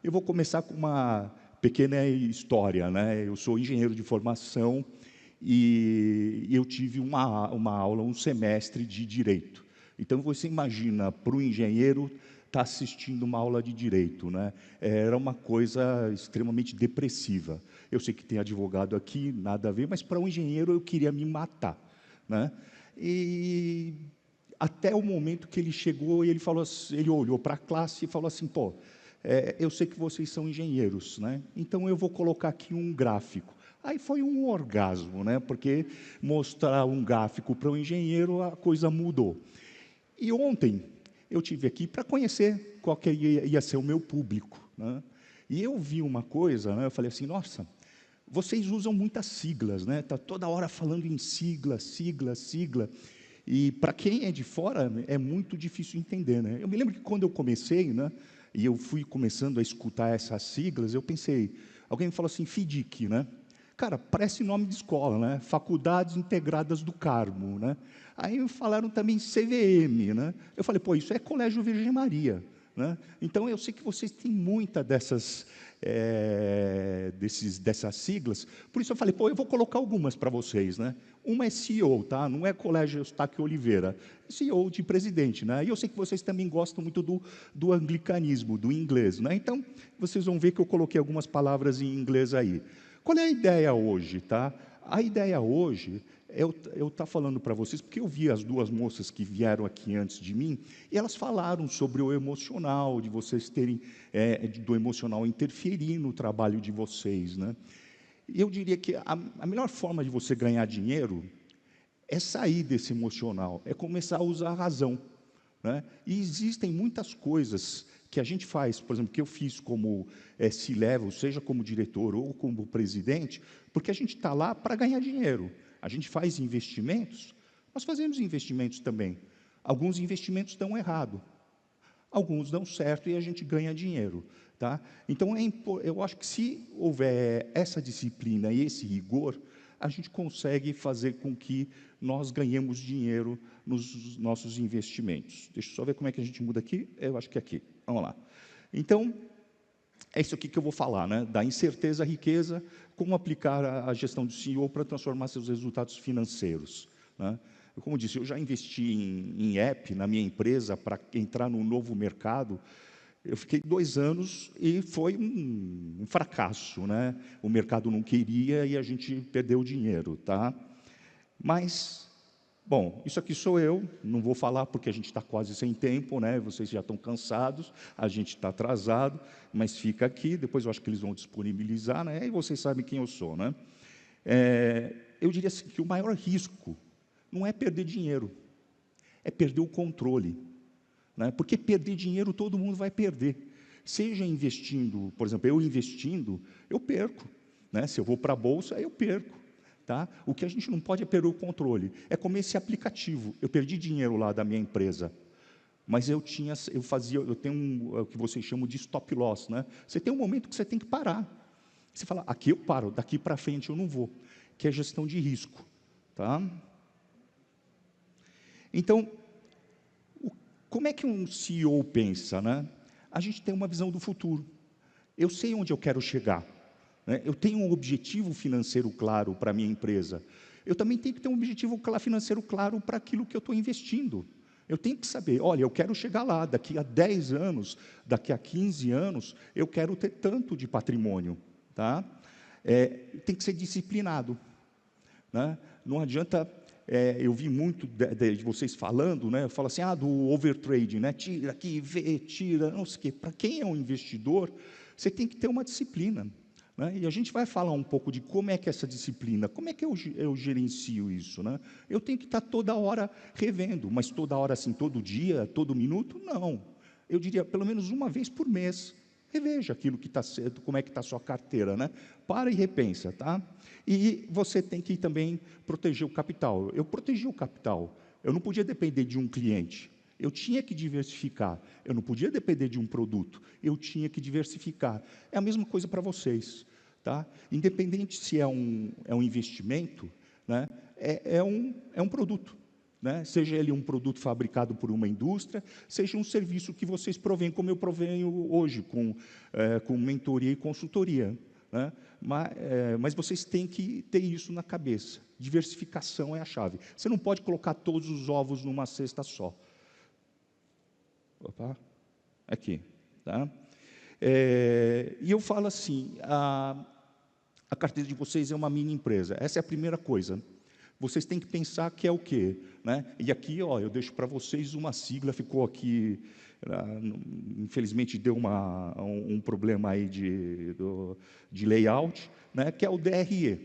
Eu vou começar com uma pequena história, né? Eu sou engenheiro de formação e eu tive uma aula, um semestre de Direito. Então, você imagina, para o engenheiro, estar assistindo uma aula de Direito, né? Era uma coisa extremamente depressiva. Eu sei que tem advogado aqui, nada a ver, mas para um engenheiro eu queria me matar, né? E até o momento que ele chegou e ele falou assim, ele olhou para a classe e falou assim, pô, eu sei que vocês são engenheiros, né? Então eu vou colocar aqui um gráfico. Aí foi um orgasmo, né? Porque mostrar um gráfico para um engenheiro, a coisa mudou. E ontem eu tive aqui para conhecer qual que ia ser o meu público, né? E eu vi uma coisa, né? Eu falei assim, nossa, vocês usam muitas siglas, né? Tá toda hora falando em sigla, sigla, sigla. E para quem é de fora é muito difícil entender, né? Eu me lembro que quando eu comecei, né? E eu fui começando a escutar essas siglas, eu pensei, alguém me falou assim, FIDIC, né? Cara, parece nome de escola, né? Faculdades Integradas do Carmo, né? Aí me falaram também CVM, né? Eu falei, pô, isso é Colégio Virgem Maria, né? Então eu sei que vocês têm muita dessas siglas, por isso eu falei, pô, eu vou colocar algumas para vocês, né? Uma é CEO, tá? Não é Colégio Eustáquio Oliveira, é CEO de presidente, né? E eu sei que vocês também gostam muito do anglicanismo, do inglês, né? Então, vocês vão ver que eu coloquei algumas palavras em inglês aí. Qual é a ideia hoje, tá? A ideia hoje é eu estar falando para vocês, porque eu vi as duas moças que vieram aqui antes de mim, e elas falaram sobre o emocional, de vocês terem, do emocional interferir no trabalho de vocês, né? E eu diria que a melhor forma de você ganhar dinheiro é sair desse emocional, é começar a usar a razão, né? E existem muitas coisas que a gente faz, por exemplo, que eu fiz como C-level, seja como diretor ou como presidente, porque a gente está lá para ganhar dinheiro. A gente faz investimentos, nós fazemos investimentos também. Alguns investimentos dão errado, alguns dão certo e a gente ganha dinheiro, tá? Então, eu acho que se houver essa disciplina e esse rigor, a gente consegue fazer com que nós ganhemos dinheiro nos nossos investimentos. Deixa eu só ver como é que a gente muda aqui. Eu acho que é aqui. Vamos lá. Então, é isso aqui que eu vou falar, né? Da incerteza à riqueza, como aplicar a gestão do CEO para transformar seus resultados financeiros, né? Como eu disse, eu já investi em app na minha empresa para entrar num novo mercado. Eu fiquei 2 anos e foi um fracasso, né? O mercado não queria e a gente perdeu o dinheiro, tá? Mas, bom, isso aqui sou eu, não vou falar porque a gente está quase sem tempo, né? Vocês já estão cansados, a gente está atrasado, mas fica aqui, depois eu acho que eles vão disponibilizar, né? E vocês sabem quem eu sou, né? Eu diria assim, que o maior risco não é perder dinheiro, é perder o controle, né? Porque perder dinheiro todo mundo vai perder. Seja investindo, por exemplo, eu investindo, eu perco, né? Se eu vou para a bolsa, eu perco, tá? O que a gente não pode é perder o controle. É como esse aplicativo. Eu perdi dinheiro lá da minha empresa, mas eu tenho o que vocês chamam de stop loss, né? Você tem um momento que você tem que parar. Você fala, aqui eu paro, daqui para frente eu não vou, que é gestão de risco, tá? Então, como é que um CEO pensa, né? A gente tem uma visão do futuro. Eu sei onde eu quero chegar, né? Eu tenho um objetivo financeiro claro para a minha empresa. Eu também tenho que ter um objetivo financeiro claro para aquilo que eu estou investindo. Eu tenho que saber, olha, eu quero chegar lá, daqui a 10 anos, daqui a 15 anos, eu quero ter tanto de patrimônio, tá? Tem que ser disciplinado, né? Não adianta, eu vi muito de vocês falando, né? Eu falo assim, do overtrading, né? Tira aqui, vê, tira, não sei o quê. Para quem é um investidor, você tem que ter uma disciplina, né? E a gente vai falar um pouco de como é que é essa disciplina, como é que eu gerencio isso, né? Eu tenho que estar toda hora revendo, mas toda hora assim, todo dia, todo minuto, não. Eu diria pelo menos uma vez por mês. Reveja aquilo que está certo, como é que está a sua carteira, né? Para e repensa, tá? E você tem que também proteger o capital. Eu protegi o capital. Eu não podia depender de um cliente. Eu tinha que diversificar. Eu não podia depender de um produto. Eu tinha que diversificar. É a mesma coisa para vocês, tá? Independente se é um investimento, né? É um produto, né? Seja ele um produto fabricado por uma indústria, seja um serviço que vocês provêm, como eu provenho hoje, com mentoria e consultoria, né? Mas vocês têm que ter isso na cabeça. Diversificação é a chave. Você não pode colocar todos os ovos numa cesta só. Opa, aqui, tá? E eu falo assim, a carteira de vocês é uma mini empresa. Essa é a primeira coisa. Vocês têm que pensar que é o quê, né? E aqui, ó, eu deixo para vocês uma sigla, ficou aqui, infelizmente deu um problema aí de layout, né? Que é o DRE,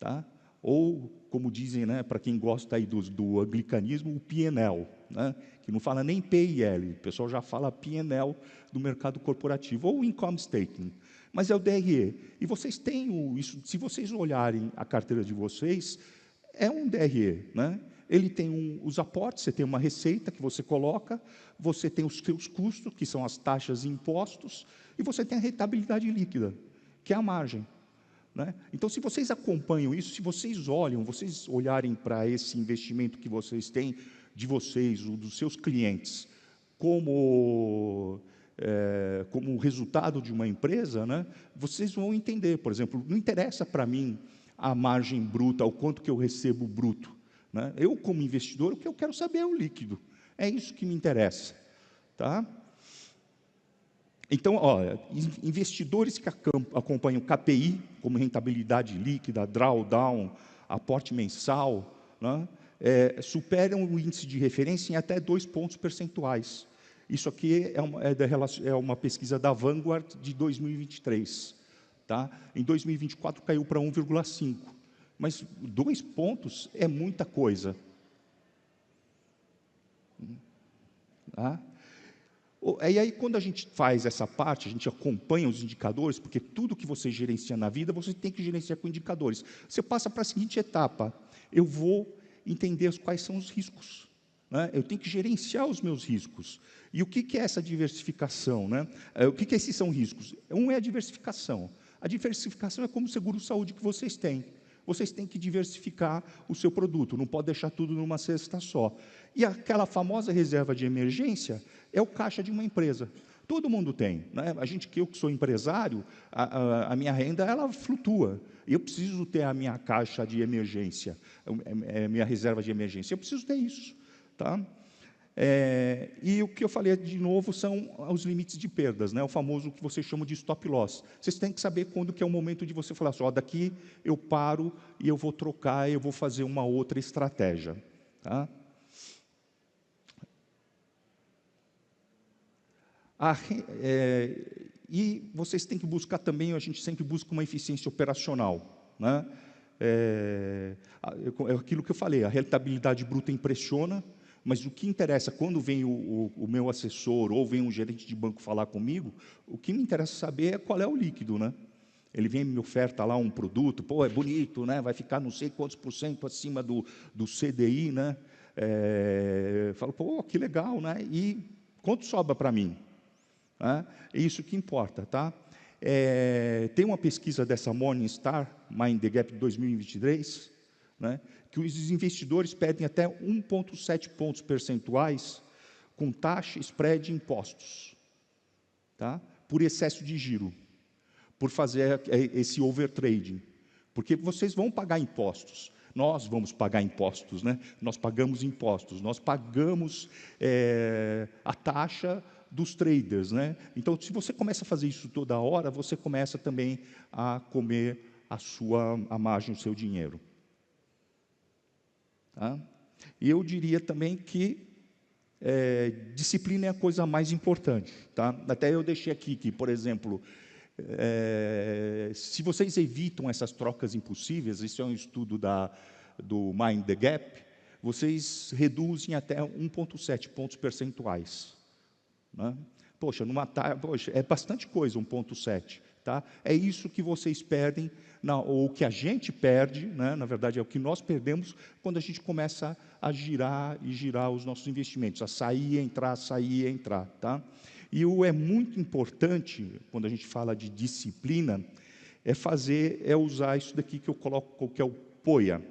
tá? Ou, como dizem, né, para quem gosta aí do anglicanismo, o P&L, né? Que não fala nem P e L, o pessoal já fala P&L do mercado corporativo, ou Income Statement, mas é o DRE. E vocês têm isso, se vocês olharem a carteira de vocês, é um DRE, né? Ele tem os aportes, você tem uma receita que você coloca, você tem os seus custos, que são as taxas e impostos, e você tem a rentabilidade líquida, que é a margem, né? Então, se vocês acompanham isso, se vocês olharem para esse investimento que vocês têm, de vocês, ou dos seus clientes, como resultado de uma empresa, né, vocês vão entender, por exemplo, não interessa para mim a margem bruta, o quanto que eu recebo bruto, né? Eu, como investidor, o que eu quero saber é o líquido. É isso que me interessa, tá? Então, olha, investidores que acompanham KPI, como rentabilidade líquida, drawdown, aporte mensal, né, superam o índice de referência em até 2 pontos percentuais. Isso aqui é uma pesquisa da Vanguard de 2023. Tá? Em 2024 caiu para 1,5. Mas 2 pontos é muita coisa. Tá? E aí, quando a gente faz essa parte, a gente acompanha os indicadores, porque tudo que você gerencia na vida, você tem que gerenciar com indicadores. Você passa para a seguinte etapa: eu vou entender quais são os riscos, né? Eu tenho que gerenciar os meus riscos. E o que é essa diversificação, né? O que esses são riscos? Um é a diversificação. A diversificação é como o seguro-saúde que vocês têm. Vocês têm que diversificar o seu produto, não pode deixar tudo numa cesta só. E aquela famosa reserva de emergência é o caixa de uma empresa. Todo mundo tem, né? Eu que sou empresário, a minha renda ela flutua. Eu preciso ter a minha caixa de emergência, minha reserva de emergência. Eu preciso ter isso, tá? E o que eu falei de novo são os limites de perdas, né? O famoso que vocês chamam de stop loss. Vocês têm que saber quando que é o momento de você falar assim, ó, daqui eu paro e eu vou trocar, eu vou fazer uma outra estratégia, tá? E vocês têm que buscar também, a gente sempre busca uma eficiência operacional, né? Aquilo que eu falei, a rentabilidade bruta impressiona, mas o que interessa, quando vem o meu assessor ou vem um gerente de banco falar comigo, o que me interessa saber é qual é o líquido, né? Ele vem e me oferta lá um produto, pô, é bonito, né? Vai ficar não sei quantos % acima do CDI, né? Eu falo, pô, que legal, né? E quanto sobra para mim? É isso que importa, tá? Tem uma pesquisa dessa Morningstar, Mind the Gap 2023, né, que os investidores perdem até 1,7 pontos percentuais com taxa, spread e impostos, tá? Por excesso de giro, por fazer esse overtrading, porque vocês vão pagar impostos. Nós vamos pagar impostos, né? Nós pagamos impostos, nós pagamos a taxa dos traders, né? Então, se você começa a fazer isso toda hora, você começa também a comer a margem, o seu dinheiro. Tá? E eu diria também que disciplina é a coisa mais importante. Tá? Até eu deixei aqui que, por exemplo, se vocês evitam essas trocas impossíveis, isso é um estudo do Mind the Gap, vocês reduzem até 1,7 pontos percentuais. Né? Poxa, é bastante coisa, 1,7. Tá? É isso que vocês perdem, ou que a gente perde, né? Na verdade, é o que nós perdemos quando a gente começa a girar e girar os nossos investimentos, a sair e entrar, sair e entrar. Tá? E é muito importante, quando a gente fala de disciplina, usar isso daqui que eu coloco, que é o POIA.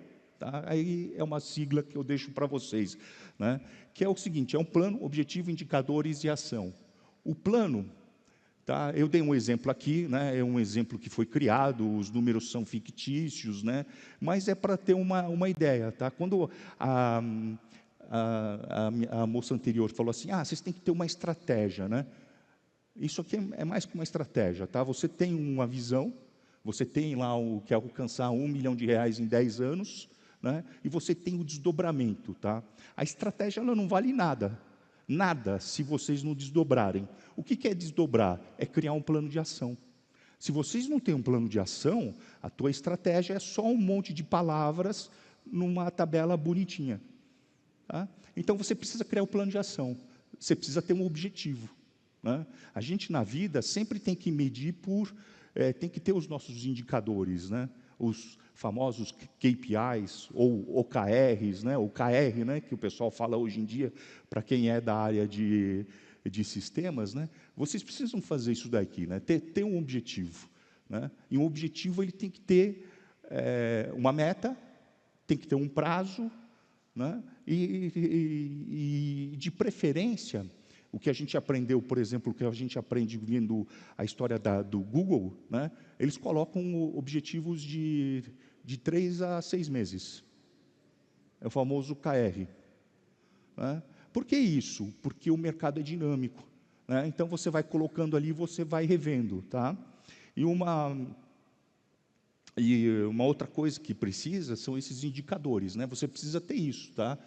tá? Aí é uma sigla que eu deixo para vocês, né? Que é o seguinte, é um plano, objetivo, indicadores e ação. O plano, tá? Eu dei um exemplo aqui, né? É um exemplo que foi criado, os números são fictícios, né? Mas é para ter uma ideia. Tá? Quando a moça anterior falou assim, vocês têm que ter uma estratégia. Né? Isso aqui é mais que uma estratégia. Tá? Você tem uma visão, você tem lá o que é alcançar R$1 milhão em 10 anos, né? E você tem o desdobramento. Tá? A estratégia ela não vale nada. Nada se vocês não desdobrarem. O que é desdobrar? É criar um plano de ação. Se vocês não têm um plano de ação, a tua estratégia é só um monte de palavras numa tabela bonitinha. Tá? Então, você precisa criar um plano de ação. Você precisa ter um objetivo. Né? A gente, na vida, sempre tem que medir tem que ter os nossos indicadores, né? Os famosos KPIs, ou OKRs, né? O KR, né? Que o pessoal fala hoje em dia, para quem é da área de sistemas, né? Vocês precisam fazer isso daqui, né? Ter um objetivo. Né? E um objetivo ele tem que ter uma meta, tem que ter um prazo, né? E de preferência, o que a gente aprendeu, por exemplo, o que a gente aprende vendo a história do Google, né? Eles colocam objetivos de 3 a 6 meses. É o famoso KR. Né? Por que isso? Porque o mercado é dinâmico. Né? Então, você vai colocando ali, você vai revendo. Tá? E uma outra coisa que precisa são esses indicadores. Né? Você precisa ter isso. Tá?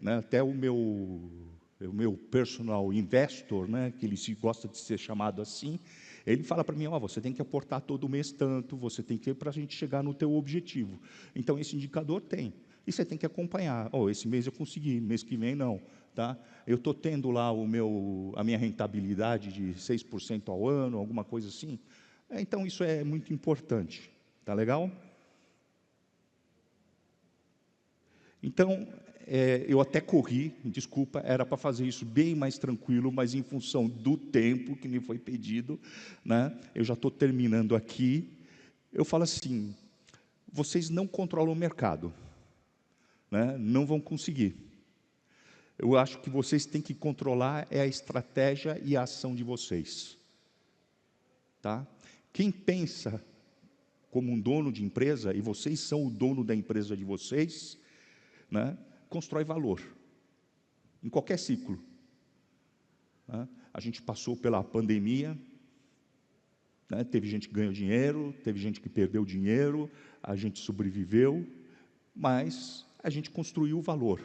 Né? Até o meu personal investor, né? Que ele gosta de ser chamado assim, ele fala para mim, você tem que aportar todo mês tanto, você tem que para a gente chegar no teu objetivo. Então, esse indicador tem. E você tem que acompanhar. Esse mês eu consegui, mês que vem não. Tá? Eu estou tendo lá a minha rentabilidade de 6% ao ano, alguma coisa assim. Então, isso é muito importante. Tá legal? Então, eu até corri, desculpa, era para fazer isso bem mais tranquilo, mas em função do tempo que me foi pedido, né, eu já estou terminando aqui. Eu falo assim, vocês não controlam o mercado, né, não vão conseguir. Eu acho que vocês têm que controlar a estratégia e a ação de vocês. Tá? Quem pensa como um dono de empresa, e vocês são o dono da empresa de vocês, né, constrói valor, em qualquer ciclo. Né? A gente passou pela pandemia, né? Teve gente que ganhou dinheiro, teve gente que perdeu dinheiro, a gente sobreviveu, mas a gente construiu valor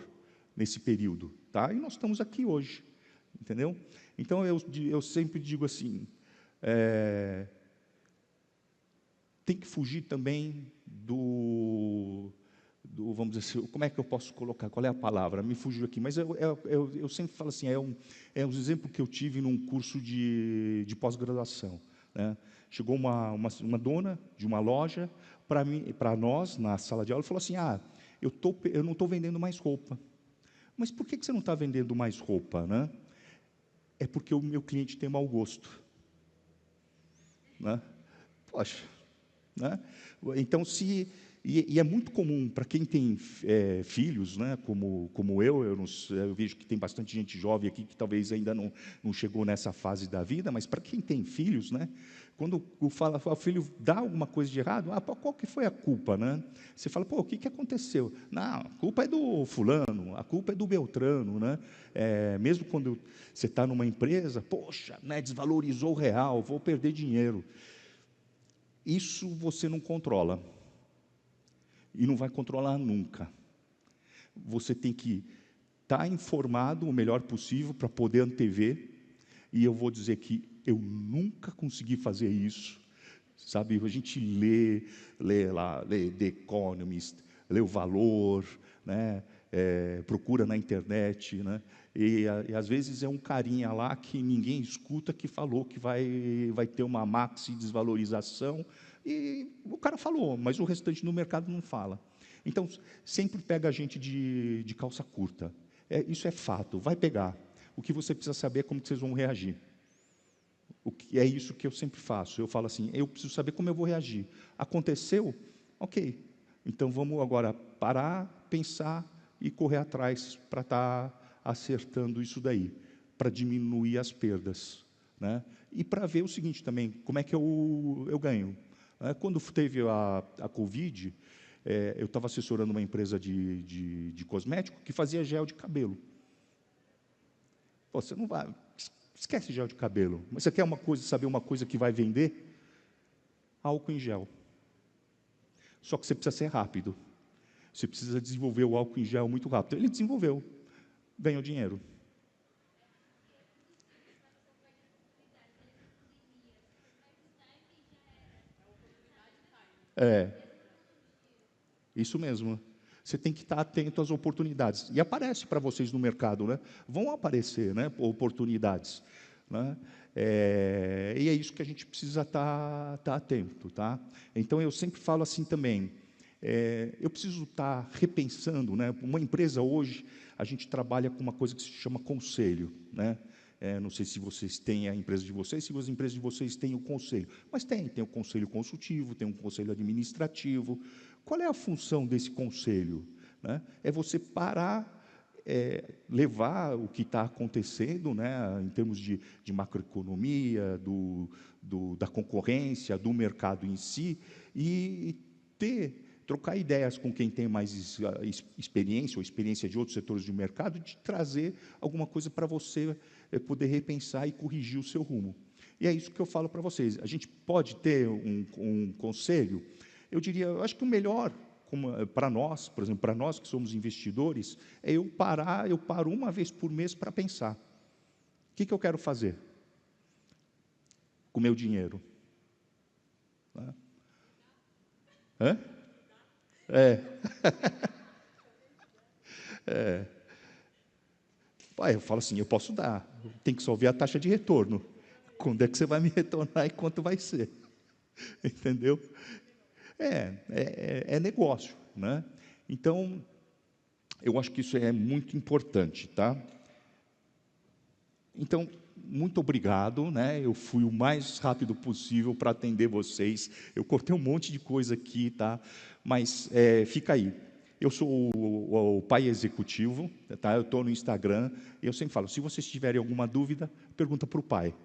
nesse período. Tá? E nós estamos aqui hoje, entendeu? Então, eu sempre digo assim, tem que fugir também vamos dizer assim, como é que eu posso colocar, qual é a palavra? Me fugiu aqui, mas eu sempre falo assim, é um exemplo que eu tive num curso de pós-graduação. Né? Chegou uma dona de uma loja para nós, na sala de aula, e falou assim, eu não estou vendendo mais roupa. Mas por que você não está vendendo mais roupa? Né? É porque o meu cliente tem mau gosto. Né? Poxa, né? Então, e é muito comum para quem tem filhos, né, como eu vejo que tem bastante gente jovem aqui que talvez ainda não chegou nessa fase da vida, mas para quem tem filhos, né, quando o filho dá alguma coisa de errado, qual que foi a culpa? Né? Você fala, o que aconteceu? Não, a culpa é do fulano, a culpa é do Beltrano. Né? Mesmo quando você está numa empresa, poxa, né, desvalorizou o real, vou perder dinheiro. Isso você não controla. E não vai controlar nunca. Você tem que estar informado o melhor possível para poder antever. E eu vou dizer que eu nunca consegui fazer isso. Sabe, a gente lê The Economist, lê o Valor, né? Procura na internet, né? E às vezes é um carinha lá que ninguém escuta que falou que vai ter uma maxi desvalorização. E o cara falou, mas o restante no mercado não fala. Então, sempre pega a gente de calça curta. Isso é fato, vai pegar. O que você precisa saber é como que vocês vão reagir. É isso que eu sempre faço. Eu falo assim, eu preciso saber como eu vou reagir. Aconteceu? Ok. Então, vamos agora parar, pensar e correr atrás para estar acertando isso daí, para diminuir as perdas, né? E para ver o seguinte também, como é que eu ganho. Quando teve a Covid, eu estava assessorando uma empresa de cosmético que fazia gel de cabelo. Pô, você não vai... Esquece gel de cabelo. Mas você quer saber uma coisa que vai vender? Álcool em gel. Só que você precisa ser rápido. Você precisa desenvolver o álcool em gel muito rápido. Ele desenvolveu, ganhou dinheiro. Isso mesmo. Você tem que estar atento às oportunidades. E aparece para vocês no mercado, né? Vão aparecer, né, oportunidades, né? E é isso que a gente precisa estar atento, tá? Então, eu sempre falo assim também, eu preciso estar repensando, né? Uma empresa hoje, a gente trabalha com uma coisa que se chama conselho, né? Não sei se vocês têm a empresa de vocês, se as empresas de vocês têm o conselho, mas tem o conselho consultivo, tem um conselho administrativo. Qual é a função desse conselho, né? É você parar, levar o que está acontecendo, né, em termos de macroeconomia, da concorrência, do mercado em si, e trocar ideias com quem tem mais experiência, ou experiência de outros setores de mercado, de trazer alguma coisa para você poder repensar e corrigir o seu rumo. E é isso que eu falo para vocês. A gente pode ter um conselho, eu diria, eu acho que o melhor para nós, por exemplo, para nós que somos investidores, é eu paro uma vez por mês para pensar. O que eu quero fazer com o meu dinheiro? Hã? Eu falo assim, eu posso dar, tem que só ver a taxa de retorno. Quando é que você vai me retornar e quanto vai ser? Entendeu? É negócio, né? Então, eu acho que isso é muito importante, tá? Então, muito obrigado, né? Eu fui o mais rápido possível para atender vocês. Eu cortei um monte de coisa aqui, tá? Mas fica aí. Eu sou o pai executivo, tá? Eu estou no Instagram e eu sempre falo, se vocês tiverem alguma dúvida, pergunta para o pai.